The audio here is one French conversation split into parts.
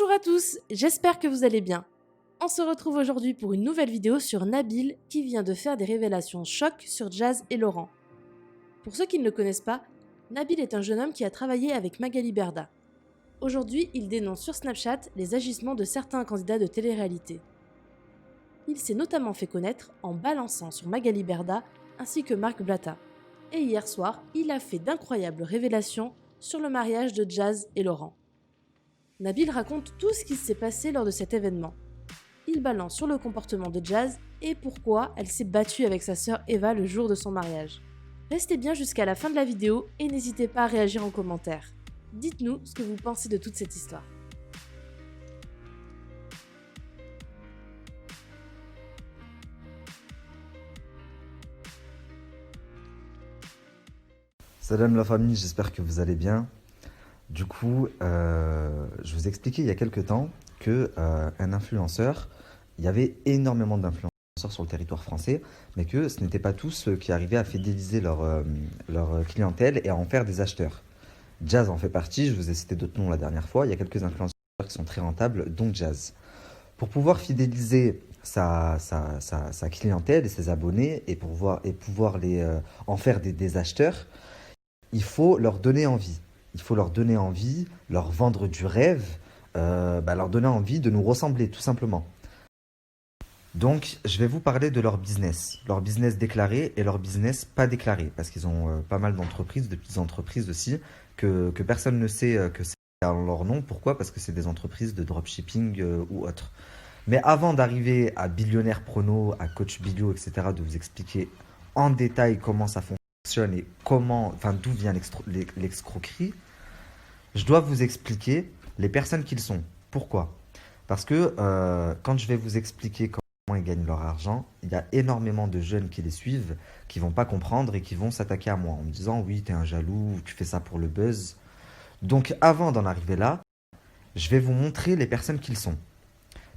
Bonjour à tous, j'espère que vous allez bien. On se retrouve aujourd'hui pour une nouvelle vidéo sur Nabil qui vient de faire des révélations choc sur Jazz et Laurent. Pour ceux qui ne le connaissent pas, Nabil est un jeune homme qui a travaillé avec Magali Berda. Aujourd'hui, il dénonce sur Snapchat les agissements de certains candidats de télé-réalité. Il s'est notamment fait connaître en balançant sur Magali Berda ainsi que Marc Blatta. Et hier soir, il a fait d'incroyables révélations sur le mariage de Jazz et Laurent. Nabil raconte tout ce qui s'est passé lors de cet événement. Il balance sur le comportement de Jazz et pourquoi elle s'est battue avec sa sœur Eva le jour de son mariage. Restez bien jusqu'à la fin de la vidéo et n'hésitez pas à réagir en commentaire. Dites-nous ce que vous pensez de toute cette histoire. Salam la famille, j'espère que vous allez bien. Du coup, je vous expliquais il y a quelques temps que un influenceur, il y avait énormément d'influenceurs sur le territoire français, mais que ce n'étaient pas tous ceux qui arrivaient à fidéliser leur clientèle et à en faire des acheteurs. Jazz en fait partie, je vous ai cité d'autres noms la dernière fois, il y a quelques influenceurs qui sont très rentables, dont Jazz. Pour pouvoir fidéliser sa clientèle et ses abonnés et pouvoir en faire des acheteurs, il faut leur donner envie. Il faut leur donner envie, leur vendre du rêve, leur donner envie de nous ressembler, tout simplement. Donc, je vais vous parler de leur business déclaré et leur business pas déclaré, parce qu'ils ont pas mal d'entreprises, de petites entreprises aussi, que personne ne sait que c'est leur nom. Pourquoi? Parce que c'est des entreprises de dropshipping ou autres. Mais avant d'arriver à Billionnaire Prono, à Coach Bilio, etc., de vous expliquer en détail comment ça fonctionne et d'où vient l'escroquerie, je dois vous expliquer les personnes qu'ils sont. Pourquoi? Parce que quand je vais vous expliquer comment ils gagnent leur argent, il y a énormément de jeunes qui les suivent, qui vont pas comprendre et qui vont s'attaquer à moi en me disant oui, t'es un jaloux, tu fais ça pour le buzz. Donc avant d'en arriver là, je vais vous montrer les personnes qu'ils sont.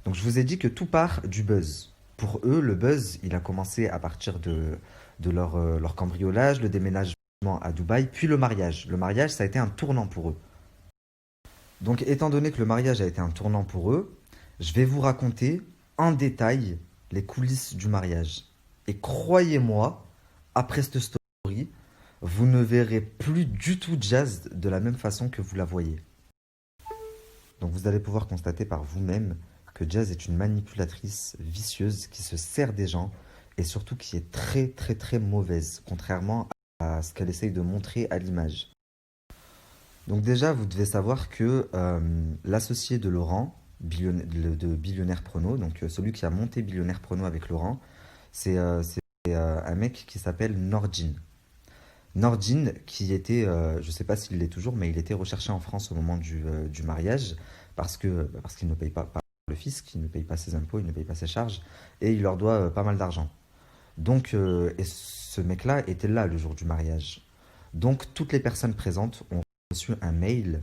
Donc je vous ai dit que tout part du buzz. Pour eux, le buzz, il a commencé à partir de leur cambriolage, le déménagement à Dubaï, puis le mariage. Le mariage, ça a été un tournant pour eux. Donc étant donné que le mariage a été un tournant pour eux, je vais vous raconter en détail les coulisses du mariage. Et croyez-moi, après cette story, vous ne verrez plus du tout Jazz de la même façon que vous la voyez. Donc vous allez pouvoir constater par vous-même que Jazz est une manipulatrice vicieuse qui se sert des gens et surtout qui est très très très mauvaise, contrairement à ce qu'elle essaye de montrer à l'image. Donc déjà, vous devez savoir que l'associé de Laurent, de Billionnaire Prono, donc celui qui a monté Billionnaire Prono avec Laurent, c'est un mec qui s'appelle Nordin. Nordin, qui était, je ne sais pas s'il l'est toujours, mais il était recherché en France au moment du mariage parce qu'il ne paye pas le fisc, il ne paye pas ses impôts, il ne paye pas ses charges et il leur doit pas mal d'argent. Donc, et ce mec-là était là le jour du mariage. Donc, toutes les personnes présentes ont reçu un mail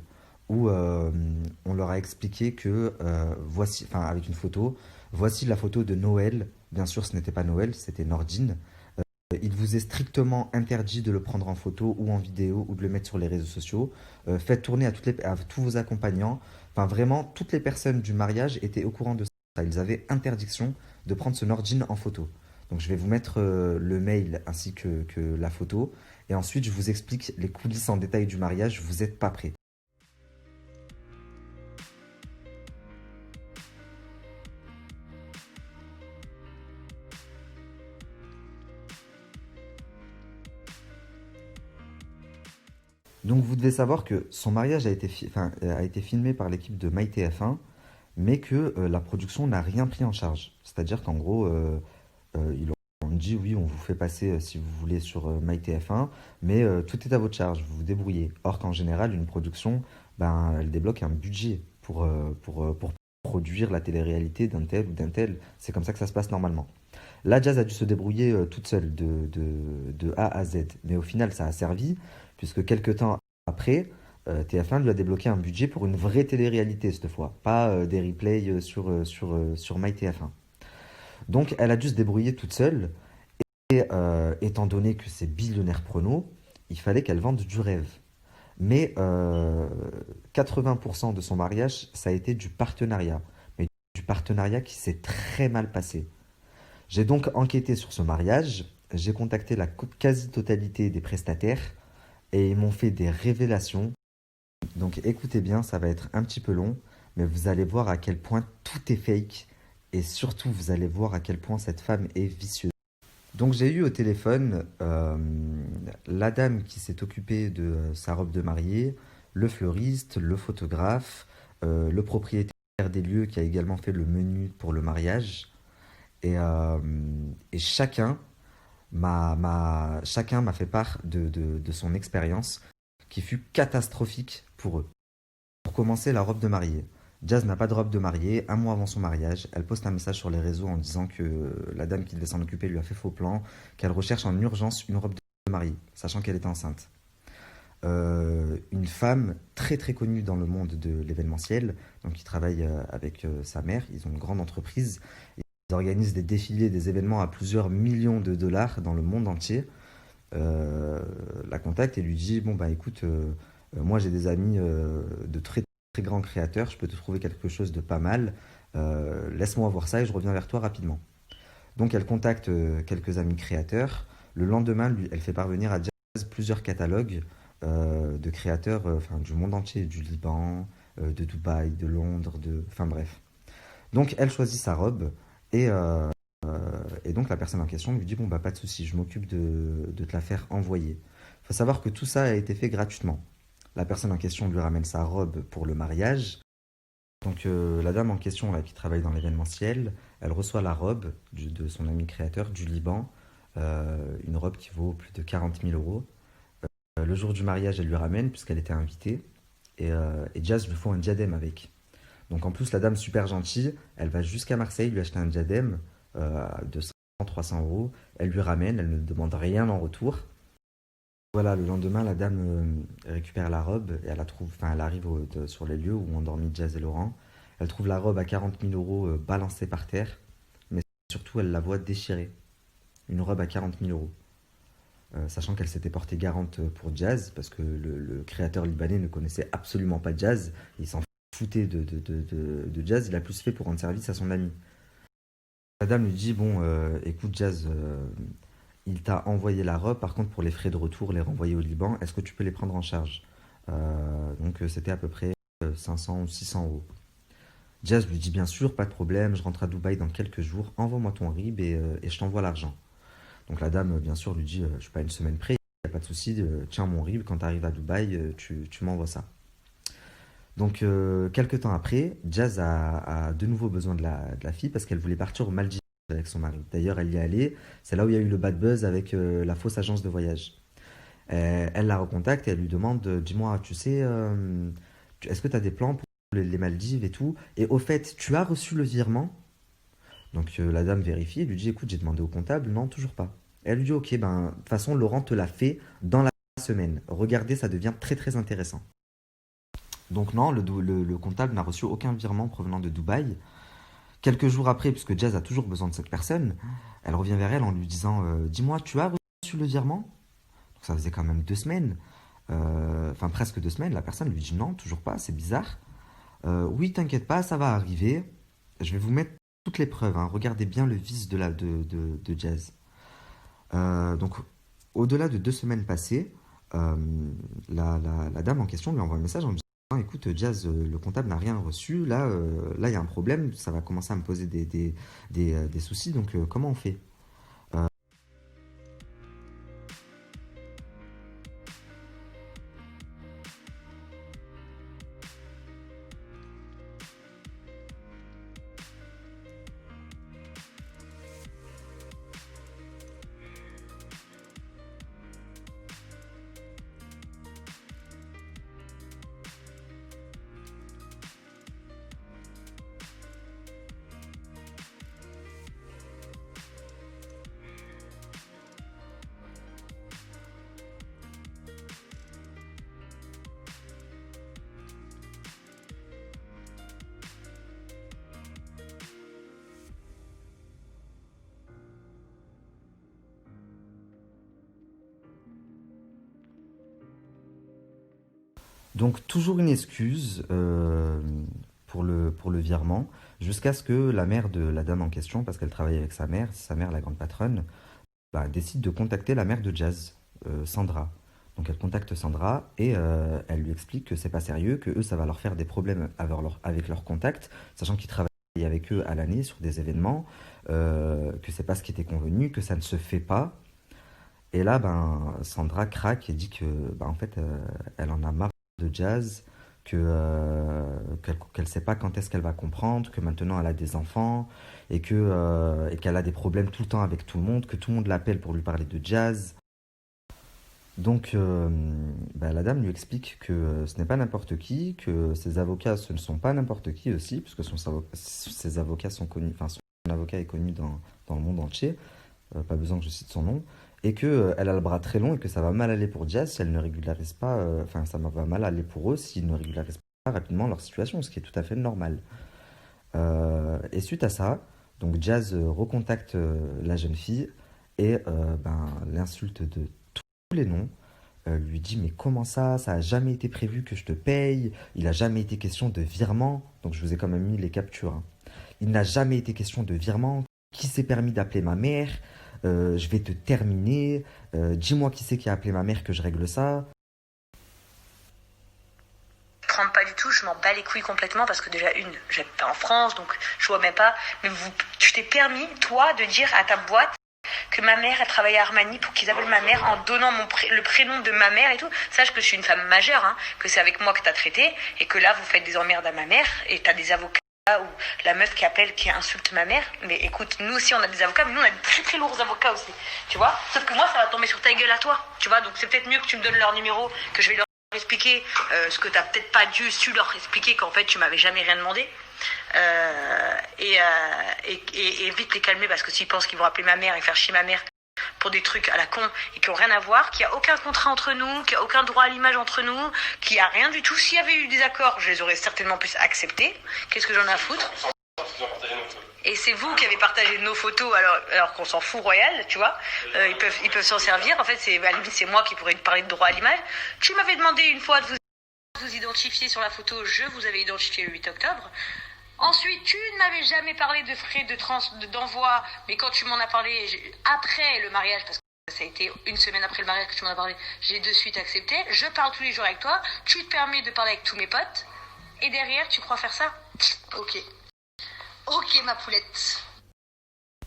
où on leur a expliqué que voici, enfin avec une photo, voici la photo de Noël. Bien sûr, ce n'était pas Noël, c'était Nordin. Il vous est strictement interdit de le prendre en photo ou en vidéo ou de le mettre sur les réseaux sociaux. Faites tourner à tous vos accompagnants. Enfin, vraiment, toutes les personnes du mariage étaient au courant de ça. Ils avaient interdiction de prendre ce Nordin en photo. Donc, je vais vous mettre le mail ainsi que la photo. Et ensuite, je vous explique les coulisses en détail du mariage. Vous n'êtes pas prêts. Donc vous devez savoir que son mariage a été filmé par l'équipe de MyTF1, mais que la production n'a rien pris en charge. C'est-à-dire qu'en gros, ils ont dit oui, on vous fait passer si vous voulez sur MyTF1, mais tout est à votre charge, vous vous débrouillez. Or qu'en général, une production, elle débloque un budget pour produire la télé-réalité d'un tel ou d'un tel. C'est comme ça que ça se passe normalement. La Jazz a dû se débrouiller toute seule de A à Z. Mais au final, ça a servi, puisque quelques temps après, TF1 lui a débloqué un budget pour une vraie télé-réalité cette fois, pas des replays sur MyTF1. Donc elle a dû se débrouiller toute seule, et étant donné que c'est Billionnaire Prono, il fallait qu'elle vende du rêve. Mais 80% de son mariage, ça a été du partenariat. Mais du partenariat qui s'est très mal passé. J'ai donc enquêté sur ce mariage, j'ai contacté la quasi-totalité des prestataires et ils m'ont fait des révélations. Donc écoutez bien, ça va être un petit peu long, mais vous allez voir à quel point tout est fake et surtout vous allez voir à quel point cette femme est vicieuse. Donc j'ai eu au téléphone la dame qui s'est occupée de sa robe de mariée, le fleuriste, le photographe, le propriétaire des lieux qui a également fait le menu pour le mariage. Et, euh, et chacun m'a fait part de son expérience qui fut catastrophique pour eux. Pour commencer, la robe de mariée. Jazz n'a pas de robe de mariée. Un mois avant son mariage, elle poste un message sur les réseaux en disant que la dame qui devait s'en occuper lui a fait faux plan, qu'elle recherche en urgence une robe de mariée, sachant qu'elle était enceinte. Une femme très très connue dans le monde de l'événementiel, donc qui travaille avec sa mère, ils ont une grande entreprise, ils organisent des défilés, des événements à plusieurs millions de dollars dans le monde entier. La contacte et lui dit, bon bah écoute, moi j'ai des amis de très très grands créateurs, je peux te trouver quelque chose de pas mal. Laisse-moi voir ça et je reviens vers toi rapidement. Donc elle contacte quelques amis créateurs. Le lendemain, elle fait parvenir à Jazz plusieurs catalogues de créateurs du monde entier, du Liban, de Dubaï, de Londres, enfin bref. Donc elle choisit sa robe et, euh, et donc la personne en question lui dit bon bah pas de souci, je m'occupe de te la faire envoyer. Il faut savoir que tout ça a été fait gratuitement. La personne en question lui ramène sa robe pour le mariage. Donc la dame en question là, qui travaille dans l'événementiel, elle reçoit la robe de son ami créateur du Liban, une robe qui vaut plus de 40 000 euros. Le jour du mariage, elle lui ramène puisqu'elle était invitée et Jazz lui faut un diadème avec. Donc en plus, la dame super gentille, elle va jusqu'à Marseille lui acheter un diadème de 100-300 euros. Elle lui ramène, elle ne demande rien en retour. Voilà, le lendemain, la dame récupère la robe et elle la trouve, enfin, elle arrive sur les lieux où ont dormi Jazz et Laurent. Elle trouve la robe à 40 000 euros balancée par terre, mais surtout elle la voit déchirée. Une robe à 40 000 euros. Sachant qu'elle s'était portée garante pour Jazz, parce que le créateur libanais ne connaissait absolument pas Jazz, il s'en foutait de Jazz, il a plus fait pour rendre service à son ami. La dame lui dit, bon, écoute Jazz, il t'a envoyé la robe, par contre pour les frais de retour, les renvoyer au Liban, est-ce que tu peux les prendre en charge? Donc c'était à peu près 500 ou 600 euros. Jazz lui dit bien sûr, pas de problème, je rentre à Dubaï dans quelques jours, envoie-moi ton RIB et je t'envoie l'argent. Donc la dame, bien sûr, lui dit, je suis pas une semaine près, il n'y a pas de souci, tiens mon RIB, quand tu arrives à Dubaï, tu m'envoies ça. Donc quelques temps après, Jazz a de nouveau besoin de la fille parce qu'elle voulait partir aux Maldives avec son mari. D'ailleurs, elle y est allée, c'est là où il y a eu le bad buzz avec la fausse agence de voyage. Elle la recontacte et elle lui demande, dis-moi, tu sais, est-ce que tu as des plans pour les Maldives et tout? Et au fait, tu as reçu le virement? Donc la dame vérifie et lui dit, écoute, j'ai demandé au comptable, non, toujours pas. Et elle lui dit, ok, ben, de toute façon, Laurent te l'a fait dans la semaine. Regardez, ça devient très très intéressant. Donc non, le comptable n'a reçu aucun virement provenant de Dubaï. Quelques jours après, puisque Jazz a toujours besoin de cette personne, elle revient vers elle en lui disant, dis-moi, tu as reçu le virement? Donc ça faisait quand même 2 semaines, enfin presque 2 semaines. La personne lui dit non, toujours pas, c'est bizarre. Oui, t'inquiète pas, ça va arriver. Je vais vous mettre toutes les preuves, hein. Regardez bien le vice de Jazz. Donc, au-delà de 2 semaines passées, euh, la dame en question lui envoie un message en lui disant, écoute, Jazz, le comptable n'a rien reçu. Là, il y a un problème. Ça va commencer à me poser des soucis. Donc, comment on fait? Donc toujours une excuse pour le virement, jusqu'à ce que la mère de la dame en question, parce qu'elle travaille avec sa mère la grande patronne, bah, décide de contacter la mère de Jazz, Sandra. Donc elle contacte Sandra et elle lui explique que c'est pas sérieux, que eux ça va leur faire des problèmes avec leur contact, sachant qu'ils travaillent avec eux à l'année sur des événements, que c'est pas ce qui était convenu, que ça ne se fait pas. Et là, ben, Sandra craque et dit que, ben, en fait, elle en a marre de Jazz, qu'elle sait pas quand est-ce qu'elle va comprendre, que maintenant elle a des enfants et qu'elle a des problèmes tout le temps avec tout le monde, que tout le monde l'appelle pour lui parler de Jazz. Donc, ben, la dame lui explique que ce n'est pas n'importe qui, que ses avocats ce ne sont pas n'importe qui aussi, puisque ses avocats sont connus, enfin son avocat est connu dans le monde entier, pas besoin que je cite son nom, et que elle a le bras très long et que ça va mal aller pour Jazz si elle ne régularise pas, enfin ça va mal aller pour eux s'ils ne régularisent pas rapidement leur situation, ce qui est tout à fait normal. Et suite à ça, donc Jazz recontacte la jeune fille et ben, l'insulte de tous les noms, lui dit mais comment ça a jamais été prévu que je te paye, il n'a jamais été question de virement, donc je vous ai quand même mis les captures, hein. Il n'a jamais été question de virement, qui s'est permis d'appeler ma mère, je vais te terminer, dis-moi qui c'est qui a appelé ma mère que je règle ça. Prends pas du tout, je m'en bats les couilles complètement parce que déjà j'habite pas en France donc je vois même pas, mais tu t'es permis toi de dire à ta boîte que ma mère elle travaillait à Armani pour qu'ils appellent ma mère en donnant le prénom de ma mère et tout. Sache que je suis une femme majeure, hein, que c'est avec moi que t'as traité et que là vous faites des emmerdes à ma mère et t'as des avocats ou la meuf qui appelle, qui insulte ma mère. Mais écoute, nous aussi on a des avocats, mais nous on a de très très lourds avocats aussi, tu vois. Sauf que moi ça va tomber sur ta gueule à toi, tu vois. Donc c'est peut-être mieux que tu me donnes leur numéro, que je vais leur expliquer ce que t'as peut-être pas su leur expliquer, qu'en fait tu m'avais jamais rien demandé. Et vite les calmer parce que s'ils pensent qu'ils vont appeler ma mère et faire chier ma mère pour des trucs à la con et qui ont rien à voir, qu'il n'y a aucun contrat entre nous, qu'il n'y a aucun droit à l'image entre nous, qu'il n'y a rien du tout. S'il y avait eu des accords, je les aurais certainement plus acceptés. Qu'est-ce que j'en ai à foutre? Et c'est vous qui avez partagé nos photos alors qu'on s'en fout royal, tu vois. Ils peuvent s'en servir. En fait, à la limite, c'est moi qui pourrais te parler de droit à l'image. Tu m'avais demandé une fois de vous identifier sur la photo. Je vous avais identifié le 8 octobre. Ensuite, tu ne m'avais jamais parlé de frais d'envoi, mais quand tu m'en as parlé après le mariage, parce que ça a été une semaine après le mariage que tu m'en as parlé, j'ai de suite accepté. Je parle tous les jours avec toi, tu te permets de parler avec tous mes potes, et derrière, tu crois faire ça? Ok. Ok, ma poulette.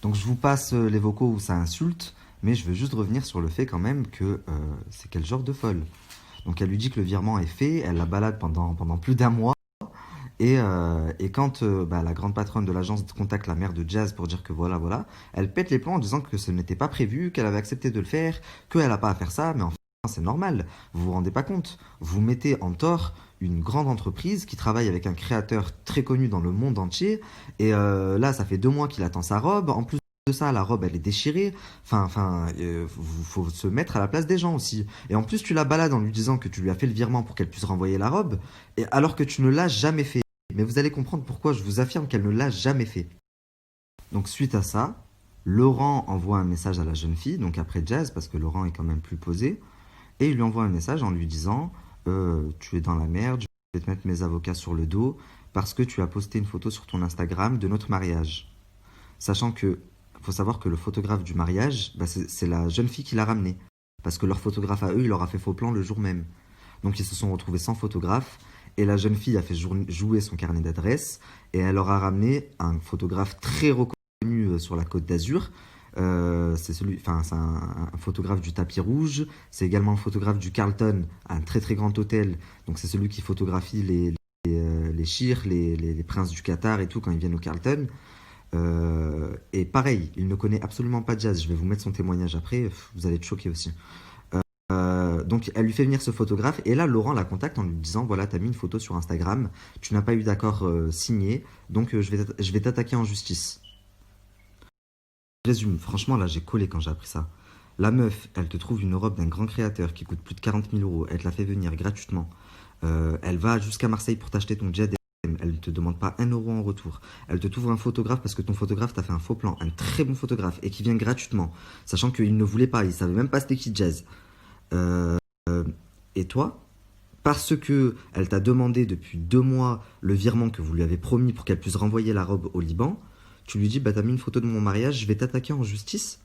Donc je vous passe les vocaux où ça insulte, mais je veux juste revenir sur le fait quand même que c'est quel genre de folle. Donc elle lui dit que le virement est fait, elle la balade pendant plus d'un mois. Et quand bah, la grande patronne de l'agence contacte la mère de Jazz pour dire que voilà, elle pète les plombs en disant que ce n'était pas prévu, qu'elle avait accepté de le faire, qu'elle n'a pas à faire ça, mais enfin c'est normal, vous vous rendez pas compte. Vous mettez en tort une grande entreprise qui travaille avec un créateur très connu dans le monde entier, et là ça fait 2 mois qu'il attend sa robe, en plus de ça la robe elle est déchirée, faut se mettre à la place des gens aussi. Et en plus tu la balades en lui disant que tu lui as fait le virement pour qu'elle puisse renvoyer la robe, et alors que tu ne l'as jamais fait. Mais vous allez comprendre pourquoi je vous affirme qu'elle ne l'a jamais fait. Donc suite à ça, Laurent envoie un message à la jeune fille, donc après Jazz, parce que Laurent est quand même plus posé, et il lui envoie un message en lui disant tu es dans la merde, je vais te mettre mes avocats sur le dos, parce que tu as posté une photo sur ton Instagram de notre mariage. Sachant que, faut savoir que le photographe du mariage, bah c'est la jeune fille qui l'a ramené. Parce que leur photographe à eux, il leur a fait faux plan le jour même. Donc ils se sont retrouvés sans photographe, et la jeune fille a fait jouer son carnet d'adresse et elle leur a ramené un photographe très reconnu sur la Côte d'Azur. C'est un photographe du tapis rouge. C'est également un photographe du Carlton, un très très grand hôtel. Donc c'est celui qui photographie les chirs, les princes du Qatar et tout quand ils viennent au Carlton. Et pareil, il ne connaît absolument pas Jazz. Je vais vous mettre son témoignage après, vous allez être choqués aussi. Donc elle lui fait venir ce photographe et là Laurent la contacte en lui disant voilà t'as mis une photo sur Instagram, tu n'as pas eu d'accord signé, donc je vais t'attaquer en justice. Je résume, franchement là j'ai collé quand j'ai appris ça. La meuf, elle te trouve une robe d'un grand créateur qui coûte plus de 40 000 euros, elle te la fait venir gratuitement. Elle va jusqu'à Marseille pour t'acheter ton jet, elle ne te demande pas 1 euro en retour. Elle te trouve un photographe parce que ton photographe t'a fait un faux plan, un très bon photographe et qui vient gratuitement, sachant qu'il ne voulait pas, il savait même pas c'était qui Jazz. Et toi, parce que elle t'a demandé depuis 2 mois le virement que vous lui avez promis pour qu'elle puisse renvoyer la robe au Liban, tu lui dis bah t'as mis une photo de mon mariage, je vais t'attaquer en justice.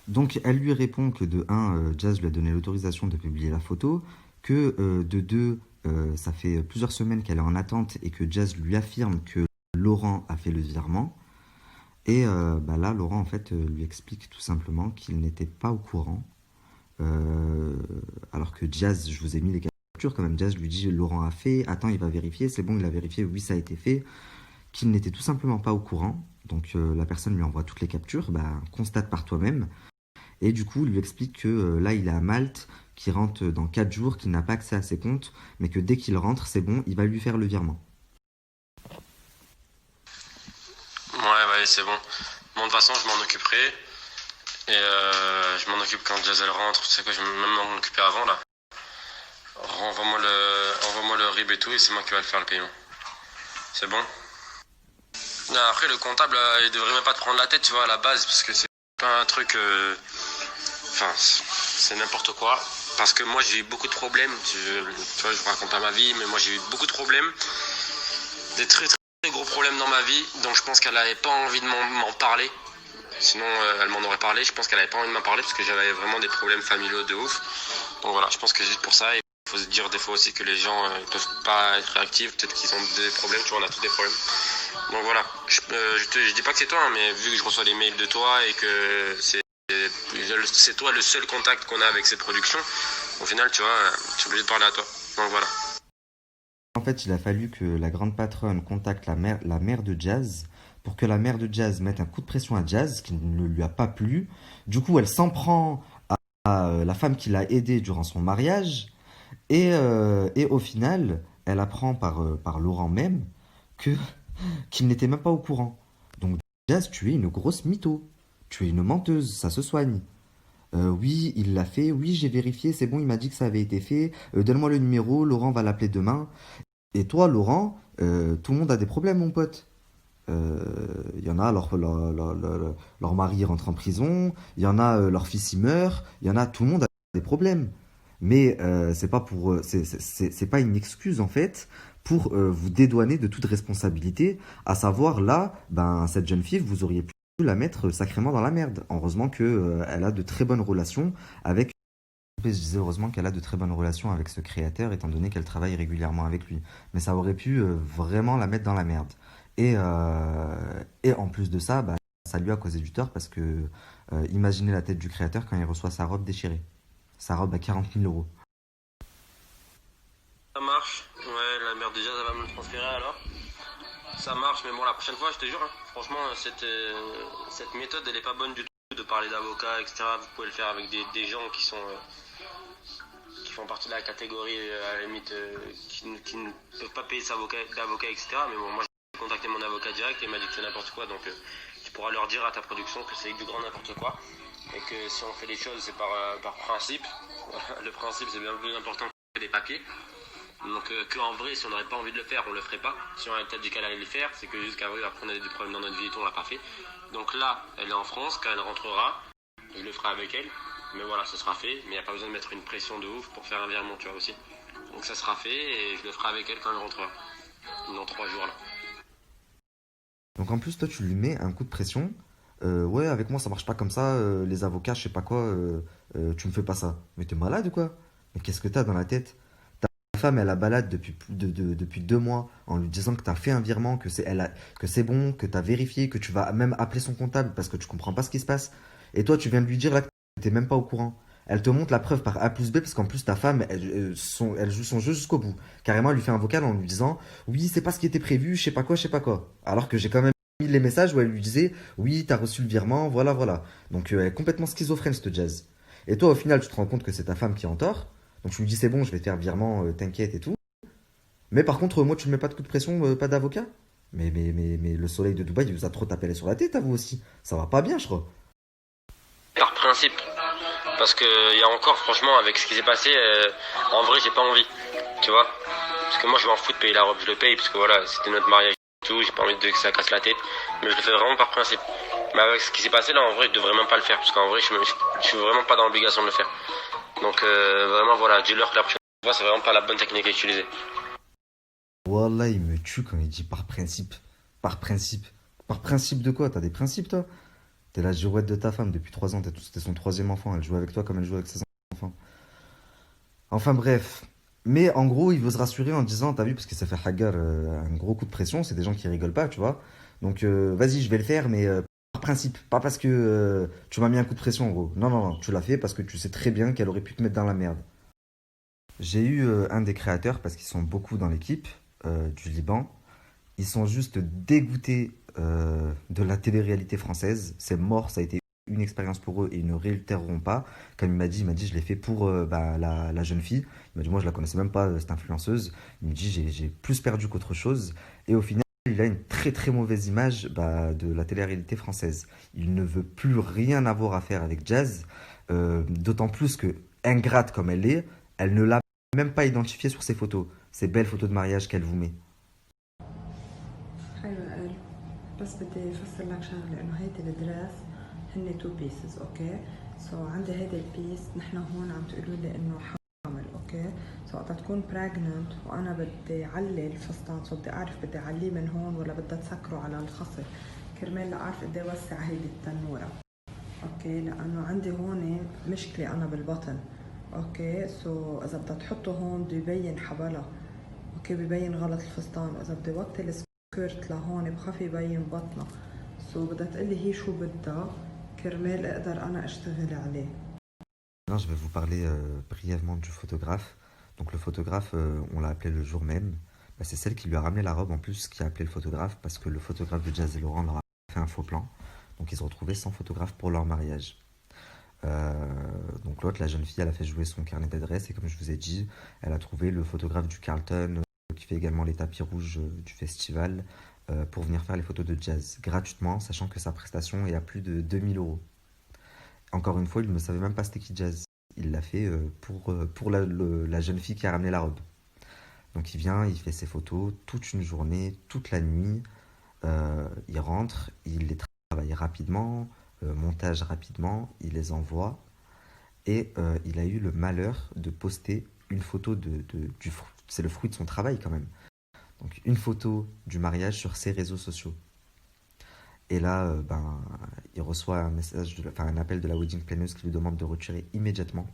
Donc elle lui répond que de 1, Jazz lui a donné l'autorisation de publier la photo, que de 2, ça fait plusieurs semaines qu'elle est en attente et que Jazz lui affirme que Laurent a fait le virement. Et bah là, Laurent en fait lui explique tout simplement qu'il n'était pas au courant. Alors que Jazz, je vous ai mis les captures quand même, Jazz lui dit Laurent a fait, attends il va vérifier, c'est bon il a vérifié, oui ça a été fait, qu'il n'était tout simplement pas au courant. Donc la personne lui envoie toutes les captures, bah constate par toi-même. Et du coup, il lui explique que là, il est à Malte, qu'il rentre dans 4 jours, qu'il n'a pas accès à ses comptes, mais que dès qu'il rentre, c'est bon, il va lui faire le virement. Ouais, c'est bon. Bon, de toute façon, je m'en occuperai. Et je m'en occupe quand Jazz elle rentre. Tu sais quoi, je vais même m'en occuper avant, là. Envoie-moi le RIB et tout, et c'est moi qui vais le faire le paiement. C'est bon? Non, après, le comptable, il devrait même pas te prendre la tête, tu vois, à la base, parce que c'est pas un truc... Enfin, c'est n'importe quoi. Parce que moi, j'ai eu beaucoup de problèmes. Tu vois, je raconte pas ma vie, mais moi, j'ai eu beaucoup de problèmes. Des très, très gros problèmes dans ma vie. Donc, je pense qu'elle avait pas envie de m'en parler. Sinon, elle m'en aurait parlé. Je pense qu'elle avait pas envie de m'en parler parce que j'avais vraiment des problèmes familiaux de ouf. Donc, voilà, je pense que juste pour ça, il faut se dire des fois aussi que les gens ils peuvent pas être réactifs. Peut-être qu'ils ont des problèmes. Tu vois, on a tous des problèmes. Donc, voilà. Je dis pas que c'est toi, hein, mais vu que je reçois les mails de toi et que c'est toi le seul contact qu'on a avec ces productions, au final, tu vois, je suis obligé de parler à toi. Donc voilà. En fait, il a fallu que la grande patronne contacte la mère de Jazz pour que la mère de Jazz mette un coup de pression à Jazz, qui ne lui a pas plu. Du coup, elle s'en prend à la femme qui l'a aidée durant son mariage. Et au final, elle apprend par Laurent même qu'il n'était même pas au courant. Donc, Jazz, tu es une grosse mytho. Tu es une menteuse, ça se soigne. Oui, il l'a fait, oui, j'ai vérifié, c'est bon, il m'a dit que ça avait été fait. Donne-moi le numéro, Laurent va l'appeler demain. Et toi, Laurent, tout le monde a des problèmes, mon pote. Il y en a, leur mari rentre en prison, il y en a, leur fils y meurt, il y en a, tout le monde a des problèmes. Mais c'est pas une excuse, en fait, pour vous dédouaner de toute responsabilité. À savoir, là, cette jeune fille, vous auriez pu la mettre sacrément dans la merde. Heureusement qu'elle a de très bonnes relations avec... Je disais heureusement qu'elle a de très bonnes relations avec ce créateur, étant donné qu'elle travaille régulièrement avec lui. Mais ça aurait pu vraiment la mettre dans la merde. Et en plus de ça, ça lui a causé du tort parce que imaginez la tête du créateur quand il reçoit sa robe déchirée. Sa robe à 40 000 euros. Ça marche. Ouais, la mère déjà, ça va me le transférer alors. Ça marche, mais bon, la prochaine fois, je te jure, hein, franchement, cette méthode, elle est pas bonne du tout de parler d'avocats, etc. Vous pouvez le faire avec des gens qui font partie de la catégorie, à la limite, qui ne peuvent pas payer d'avocat, etc. Mais bon, moi, j'ai contacté mon avocat direct et il m'a dit que c'est n'importe quoi. Donc, tu pourras leur dire à ta production que c'est du grand n'importe quoi. Et que si on fait des choses, c'est par principe. Le principe, c'est bien plus important que des papiers. Donc qu'en vrai, si on n'aurait pas envie de le faire, on le ferait pas. Si on avait peut-être dit qu'elle allait le faire, c'est que jusqu'à vrai, après on a des problèmes dans notre vie et tout, on l'a pas fait. Donc là, elle est en France, quand elle rentrera, je le ferai avec elle. Mais voilà, ça sera fait. Mais il n'y a pas besoin de mettre une pression de ouf pour faire un virement, tu vois aussi. Donc ça sera fait et je le ferai avec elle quand elle rentrera. Dans 3 jours là. Donc en plus, toi, tu lui mets un coup de pression. Ouais, avec moi, ça marche pas comme ça. Les avocats, je sais pas quoi, tu me fais pas ça. Mais t'es malade ou quoi? Mais qu'est-ce que t'as dans la tête? Ta femme, elle la balade depuis 2 mois en lui disant que t'as fait un virement, que c'est bon, que t'as vérifié, que tu vas même appeler son comptable parce que tu comprends pas ce qui se passe. Et toi, tu viens de lui dire là que t'es même pas au courant. Elle te montre la preuve par A plus B parce qu'en plus ta femme, elle joue son jeu jusqu'au bout. Carrément, elle lui fait un vocal en lui disant oui, c'est pas ce qui était prévu, je sais pas quoi. Alors que j'ai quand même mis les messages où elle lui disait oui, t'as reçu le virement, voilà, voilà. Donc elle est complètement schizophrène, cette Jazz. Et toi, au final, tu te rends compte que c'est ta femme qui est en tort. Donc tu lui dis c'est bon, je vais te faire le virement, t'inquiète et tout. Mais par contre, moi, tu ne mets pas de coup de pression, pas d'avocat. Mais le soleil de Dubaï, il vous a trop tapé sur la tête à vous aussi. Ça va pas bien, je crois. Par principe. Parce que il y a encore, franchement, avec ce qui s'est passé, en vrai, j'ai pas envie. Tu vois. Parce que moi, je m'en fous de payer la robe, je le paye, parce que voilà, c'était notre mariage et tout, j'ai pas envie que ça casse la tête. Mais je le fais vraiment par principe. Mais avec ce qui s'est passé là, en vrai, je devrais même pas le faire, parce qu'en vrai, je suis vraiment pas dans l'obligation de le faire. Donc, vraiment, voilà, dis-leur que la prochaine fois, c'est vraiment pas la bonne technique à utiliser. Wallah, il me tue quand il dit par principe. Par principe. Par principe de quoi? T'as des principes, toi? T'es la girouette de ta femme depuis 3 ans, c'était son troisième enfant. Elle joue avec toi comme elle joue avec ses enfants. Enfin bref. Mais en gros, il veut se rassurer en disant, t'as vu, parce que ça fait Hagar un gros coup de pression, c'est des gens qui rigolent pas, tu vois. Donc vas-y, je vais le faire, mais par principe. Pas parce que tu m'as mis un coup de pression, en gros. Non, non, non, tu l'as fait parce que tu sais très bien qu'elle aurait pu te mettre dans la merde. J'ai eu un des créateurs, parce qu'ils sont beaucoup dans l'équipe du Liban. Ils sont juste dégoûtés de la télé-réalité française. C'est mort, ça a été une expérience pour eux et ils ne réitéreront pas. Comme il m'a dit, je l'ai fait pour la jeune fille. Il m'a dit, moi je la connaissais même pas, cette influenceuse. Il me dit, j'ai plus perdu qu'autre chose. Et au final, il a une très très mauvaise image de la télé-réalité française. Il ne veut plus rien avoir à faire avec Jazz. D'autant plus que, ingrate comme elle ne l'a même pas identifiée sur ses photos. Ces belles photos de mariage qu'elle vous met. حلوة قال بس بدي افسر لك شغله انه هيدي الدريس هن تو بيسز اوكي سو عندي هيدي البيس نحن هون عم تقولوا لي انه حامل اوكي سو وقت تكون براجننت وانا بدي علي الفستان سو بدي اعرف بدي اعليه من هون ولا بدي تسكره على الخصر كرمال لاعرف قد ايه وسع هيدي التنوره اوكي لانه عندي هون مشكله انا بالبطن اوكي سو اذا بدها تحطه هون بده يبين حبلها اوكي ببين غلط الفستان واذا بدي وطي السكيرت لهون بخاف يبين بطنها سو بدها تقلي هي شو بدها كرمال اقدر انا اشتغل عليه. Maintenant, je vais vous parler brièvement du photographe. Donc le photographe, on l'a appelé le jour même. Bah, c'est celle qui lui a ramené la robe en plus qui a appelé le photographe parce que le photographe de Jazz et Laurent leur a fait un faux plan. Donc ils se retrouvaient sans photographe pour leur mariage. Donc l'autre, la jeune fille, elle a fait jouer son carnet d'adresse et comme je vous ai dit, elle a trouvé le photographe du Carlton qui fait également les tapis rouges du festival pour venir faire les photos de Jazz gratuitement, sachant que sa prestation est à plus de 2000 euros. Encore une fois, il ne savait même pas c'était qui Jazz. Il l'a fait pour la jeune fille qui a ramené la robe. Donc il vient, il fait ses photos toute une journée, toute la nuit. Il rentre, il les travaille rapidement, montage rapidement, il les envoie. Et il a eu le malheur de poster une photo du fruit. C'est le fruit de son travail quand même. Donc une photo du mariage sur ses réseaux sociaux. Et là, il reçoit un appel de la wedding planner qui lui demande de retirer immédiatement.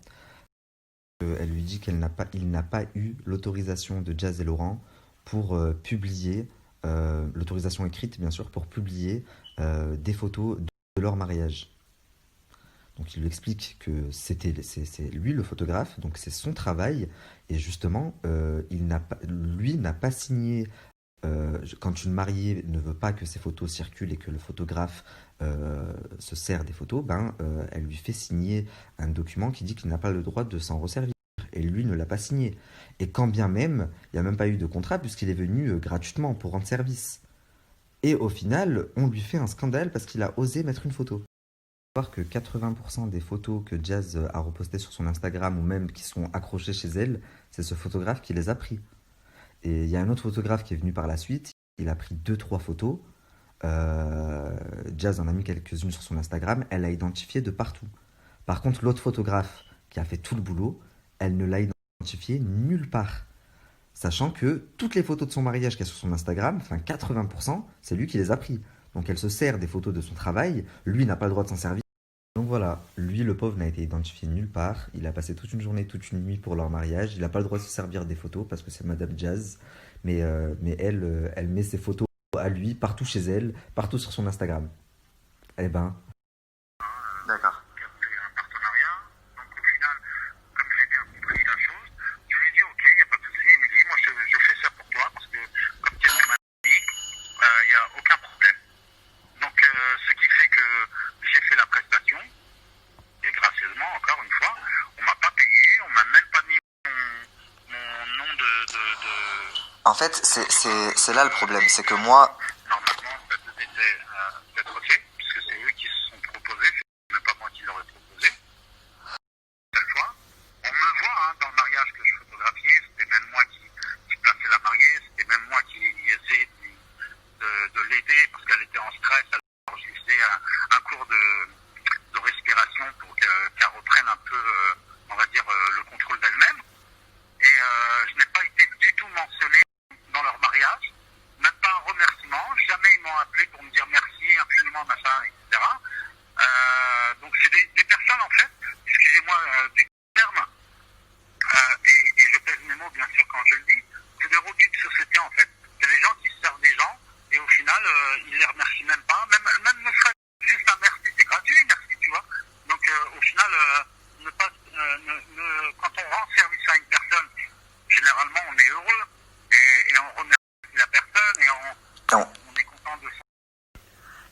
Elle lui dit qu'il n'a pas eu l'autorisation de Jazz et Laurent pour publier, l'autorisation écrite bien sûr, pour publier des photos de leur mariage. Donc il lui explique que c'est lui le photographe, donc c'est son travail, et justement, lui n'a pas signé. Quand une mariée ne veut pas que ses photos circulent et que le photographe se sert des photos, elle lui fait signer un document qui dit qu'il n'a pas le droit de s'en resservir. Et lui ne l'a pas signé. Et quand bien même, il n'y a même pas eu de contrat puisqu'il est venu gratuitement pour rendre service. Et au final, on lui fait un scandale parce qu'il a osé mettre une photo. Il faut savoir que 80% des photos que Jazz a repostées sur son Instagram ou même qui sont accrochées chez elle, c'est ce photographe qui les a pris. Et il y a un autre photographe qui est venu par la suite, il a pris 2-3 photos, Jazz en a mis quelques-unes sur son Instagram, elle l'a identifié de partout. Par contre, l'autre photographe qui a fait tout le boulot, elle ne l'a identifié nulle part. Sachant que toutes les photos de son mariage qu'il y a sur son Instagram, enfin 80%, c'est lui qui les a pris. Donc elle se sert des photos de son travail, lui n'a pas le droit de s'en servir. Donc voilà, lui le pauvre n'a été identifié nulle part, il a passé toute une journée, toute une nuit pour leur mariage, il n'a pas le droit de se servir des photos parce que c'est Madame Jazz, mais elle met ses photos à lui partout chez elle, partout sur son Instagram. Eh ben... D'accord. Qui a fait un partenariat, donc au final, comme j'ai bien compris la chose, je lui ai dit ok, il n'y a pas de souci, Émilie, moi je fais ça pour toi parce que comme tu es mon ami, il n'y a aucun problème. En fait, c'est là le problème, c'est que moi... Normalement, ça devait être fait, puisque c'est eux qui se sont proposés, c'est même pas moi qui leur ai proposé. Cette fois, on me voit dans le mariage que je photographiais, c'était même moi qui plaçais la mariée, c'était même moi qui essayais de l'aider parce qu'elle était en stress. Alors je lui faisais un cours de respiration pour qu'elle reprenne un peu, on va dire, le contrôle d'elle-même. Et je n'ai pas été du tout mentionné dans leur mariage, même pas un remerciement, jamais ils m'ont appelé pour me dire merci infiniment, machin, etc. Donc c'est des personnes en fait, excusez-moi du terme, et je pèse mes mots bien sûr quand je le dis, c'est des robots de société en fait. C'est des gens qui se servent des gens et au final ils les remercient même pas, même ne serait juste un merci, c'est gratuit, merci, tu vois. Donc au final, quand on rend service à une personne, généralement on est heureux et on remercie la personne et on est content de ça.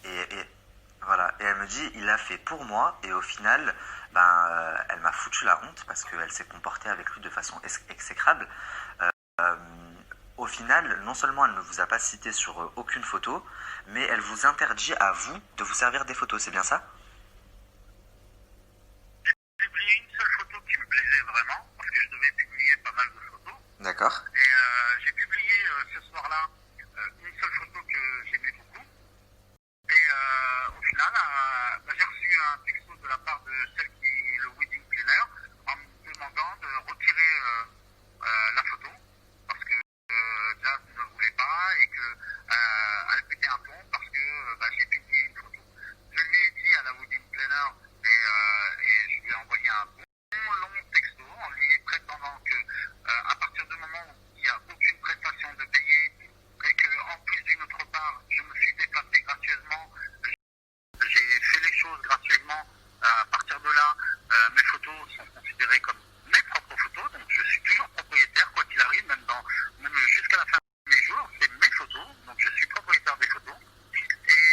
Et voilà, et elle me dit, il l'a fait pour moi, et au final, elle m'a foutu la honte parce qu'elle s'est comportée avec lui de façon exécrable. Au final, non seulement elle ne vous a pas cité sur aucune photo, mais elle vous interdit à vous de vous servir des photos, c'est bien ça? J'ai publié une seule photo qui me plaisait vraiment, parce que je devais publier pas mal de photos. D'accord. Et j'ai publié ce soir-là une seule photo que j'aimais beaucoup. Et au final, j'ai reçu un texto de la part de celle qui est le wedding planner en me demandant de retirer la photo parce que Jazz ne voulait pas et qu'elle pétait un plomb parce que j'ai publié une photo. Je lui ai dit à la wedding planner et je lui ai envoyé un bon long texto en lui prétendant que à partir du moment où il n'y a aucune prestation de payer et qu'en plus d'une autre part, je me suis déplacé gratuitement, j'ai fait les choses gratuitement. À partir de là, mes photos sont considérées comme mes propres photos, donc je suis toujours propriétaire, quoi qu'il arrive, même jusqu'à la fin de mes jours, c'est mes photos, donc je suis propriétaire des photos. Et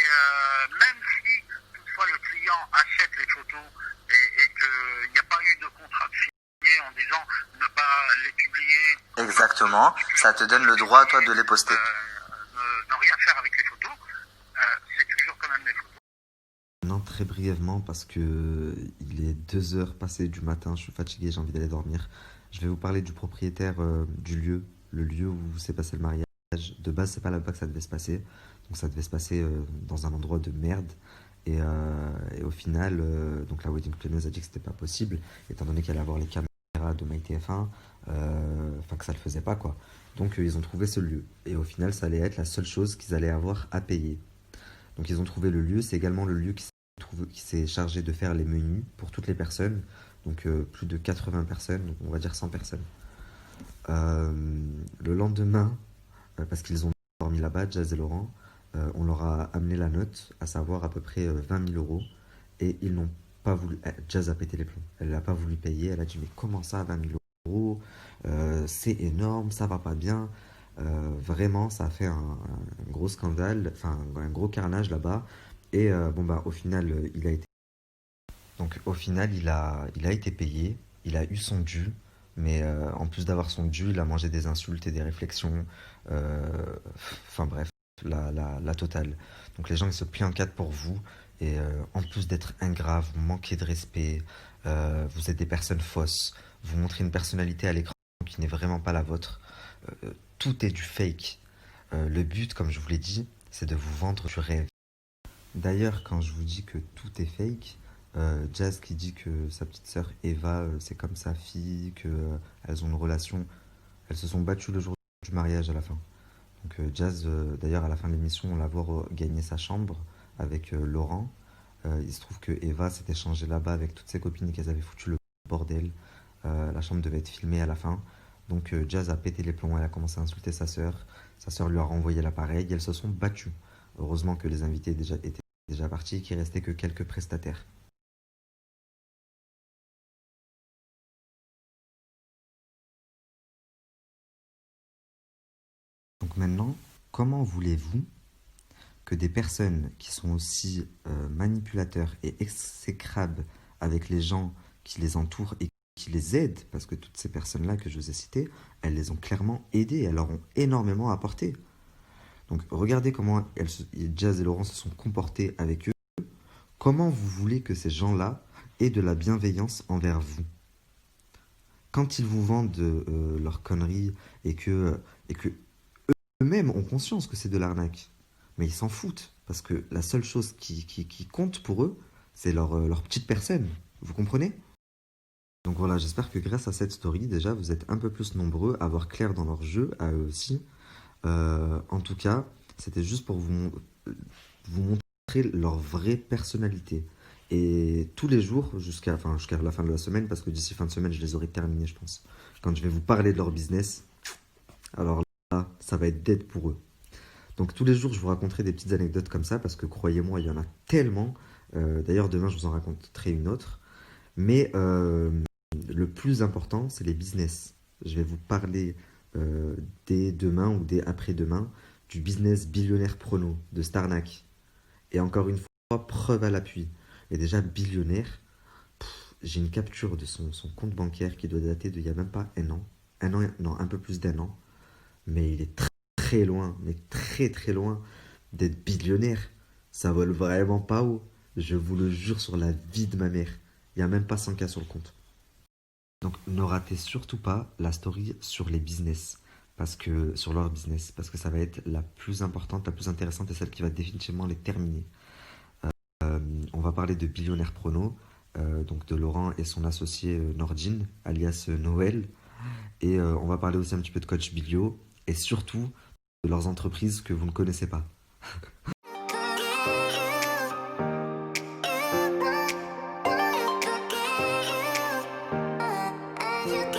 même si toutefois le client achète les photos et qu'il n'y a pas eu de contrat signé en disant ne pas les publier. Exactement, ça te donne le droit, toi, de les poster. Ne rien faire avec les photos, c'est toujours quand même mes photos. Non, très brièvement, parce que il est 2 heures passées du matin, je suis fatigué, j'ai envie d'aller dormir. Je vais vous parler du propriétaire du lieu, le lieu où s'est passé le mariage. De base, c'est pas là-bas que ça devait se passer, donc ça devait se passer dans un endroit de merde. Et au final, donc la wedding planner a dit que c'était pas possible, étant donné qu'elle allait avoir les caméras de MyTF1, enfin que ça le faisait pas quoi. Donc ils ont trouvé ce lieu, et au final, ça allait être la seule chose qu'ils allaient avoir à payer. Donc ils ont trouvé le lieu, c'est également le lieu qui s'est chargé de faire les menus pour toutes les personnes, donc plus de 80 personnes, donc on va dire 100 personnes. Le lendemain, parce qu'ils ont dormi là-bas, Jazz et Laurent, on leur a amené la note, à savoir à peu près 20 000 euros, et ils n'ont pas voulu. Jazz a pété les plombs, elle n'a pas voulu payer, elle a dit mais comment ça 20 000 euros, c'est énorme, ça va pas bien. Vraiment, ça a fait un gros scandale, enfin un gros carnage là-bas. Et au final, il a été. Donc au final, il a été payé, il a eu son dû, mais en plus d'avoir son dû, il a mangé des insultes et des réflexions. Enfin bref, la totale. Donc les gens ils se plient en quatre pour vous, et en plus d'être ingrats, vous manquez de respect, vous êtes des personnes fausses, vous montrez une personnalité à l'écran qui n'est vraiment pas la vôtre. Tout est du fake. Le but, comme je vous l'ai dit, c'est de vous vendre du rêve. D'ailleurs, quand je vous dis que tout est fake, Jazz qui dit que sa petite sœur Eva, c'est comme sa fille, qu'elles ont une relation, elles se sont battues le jour du mariage à la fin. Donc Jazz, d'ailleurs, à la fin de l'émission, on la voit gagner sa chambre avec Laurent. Il se trouve que Eva s'était changée là-bas avec toutes ses copines et qu'elles avaient foutu le bordel. La chambre devait être filmée à la fin. Donc Jazz a pété les plombs, elle a commencé à insulter sa sœur. Sa sœur lui a renvoyé l'appareil et elles se sont battues. Heureusement que les invités étaient déjà partis et qu'il ne restait que quelques prestataires. Donc maintenant, comment voulez-vous que des personnes qui sont aussi manipulateurs et exécrables avec les gens qui les entourent et qui les aident, parce que toutes ces personnes-là que je vous ai citées, elles les ont clairement aidées, elles leur ont énormément apporté. Donc regardez comment Jazz et Laurent se sont comportés avec eux. Comment vous voulez que ces gens-là aient de la bienveillance envers vous? Quand ils vous vendent leurs conneries et que eux-mêmes ont conscience que c'est de l'arnaque, mais ils s'en foutent, parce que la seule chose qui compte pour eux, c'est leur petite personne. Vous comprenez? Donc voilà, j'espère que grâce à cette story, déjà, vous êtes un peu plus nombreux à voir clair dans leur jeu, à eux aussi. En tout cas, c'était juste pour vous montrer leur vraie personnalité. Et tous les jours, jusqu'à la fin de la semaine, parce que d'ici fin de semaine, je les aurai terminés, je pense. Quand je vais vous parler de leur business, alors là, ça va être dead pour eux. Donc tous les jours, je vous raconterai des petites anecdotes comme ça, parce que croyez-moi, il y en a tellement. D'ailleurs, demain, je vous en raconterai une autre. Mais le plus important, c'est les business. Je vais vous parler dès demain ou dès après-demain du business billionnaire prono de Starnac. Et encore une fois, preuve à l'appui. Et déjà billionnaire, j'ai une capture de son compte bancaire qui doit dater d'il n'y a même pas un an. Non, un peu plus d'un an. Mais il est très, très loin, mais très très loin d'être billionnaire. Ça vole vraiment pas haut. Je vous le jure sur la vie de ma mère. Il n'y a même pas 100K sur le compte. Donc ne ratez surtout pas la story sur les business, sur leur business, parce que ça va être la plus importante, la plus intéressante et celle qui va définitivement les terminer. On va parler de Billionnaire Prono, donc de Laurent et son associé Nordine, alias Noël. Et on va parler aussi un petit peu de Coach Bilio, et surtout de leurs entreprises que vous ne connaissez pas. You